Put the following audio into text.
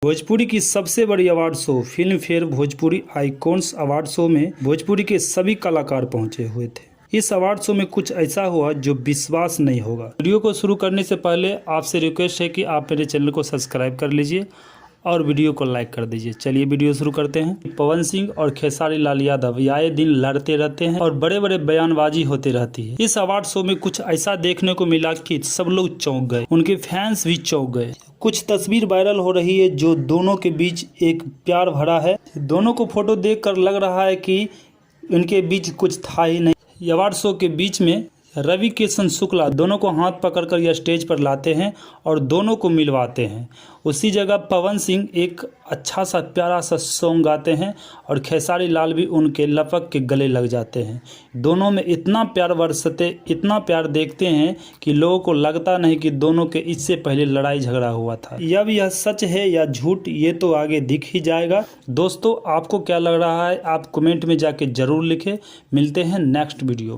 भोजपुरी की सबसे बड़ी award show film fair Bhojpuri icons award show में भोजपुरी के सभी कलाकार पहुंचे हुए थे। इस अवार्ड शो में कुछ ऐसा हुआ जो विश्वास नहीं होगा। वीडियो को शुरू करने से पहले आपसे रिक्वेस्ट है कि आप मेरे चैनल को सब्सक्राइब कर लीजिए और वीडियो को लाइक कर दीजिए। चलिए वीडियो शुरू करते हैं। पवन सिंह और खेसारी लाल यादव आए दिन लड़ते रहते हैं और बड़े बड़े बयानबाजी होते रहती है। इस अवार्ड शो में कुछ ऐसा देखने को मिला कि सब लोग चौंक गए, उनके फैंस भी चौंक गए। कुछ तस्वीर वायरल हो रही है जो दोनों के बीच एक प्यार भरा है। दोनों को फोटो देखकर लग रहा है कि इनके बीच कुछ था ही नहीं। अवार्ड शो के बीच में रवि किशन शुक्ला दोनों को हाथ पकड़कर यह स्टेज पर लाते हैं और दोनों को मिलवाते हैं। उसी जगह पवन सिंह एक अच्छा सा प्यारा सा सॉन्ग गाते हैं और खेसारी लाल भी उनके लपक के गले लग जाते हैं। दोनों में इतना प्यार बरसते, इतना प्यार देखते हैं कि लोगों को लगता नहीं कि दोनों के इससे पहले लड़ाई झगड़ा हुआ था। अब यह सच है या झूठ, ये तो आगे दिख ही जाएगा। दोस्तों, आपको क्या लग रहा है आप कमेंट में जाके ज़रूर लिखें। मिलते हैं नेक्स्ट वीडियो में।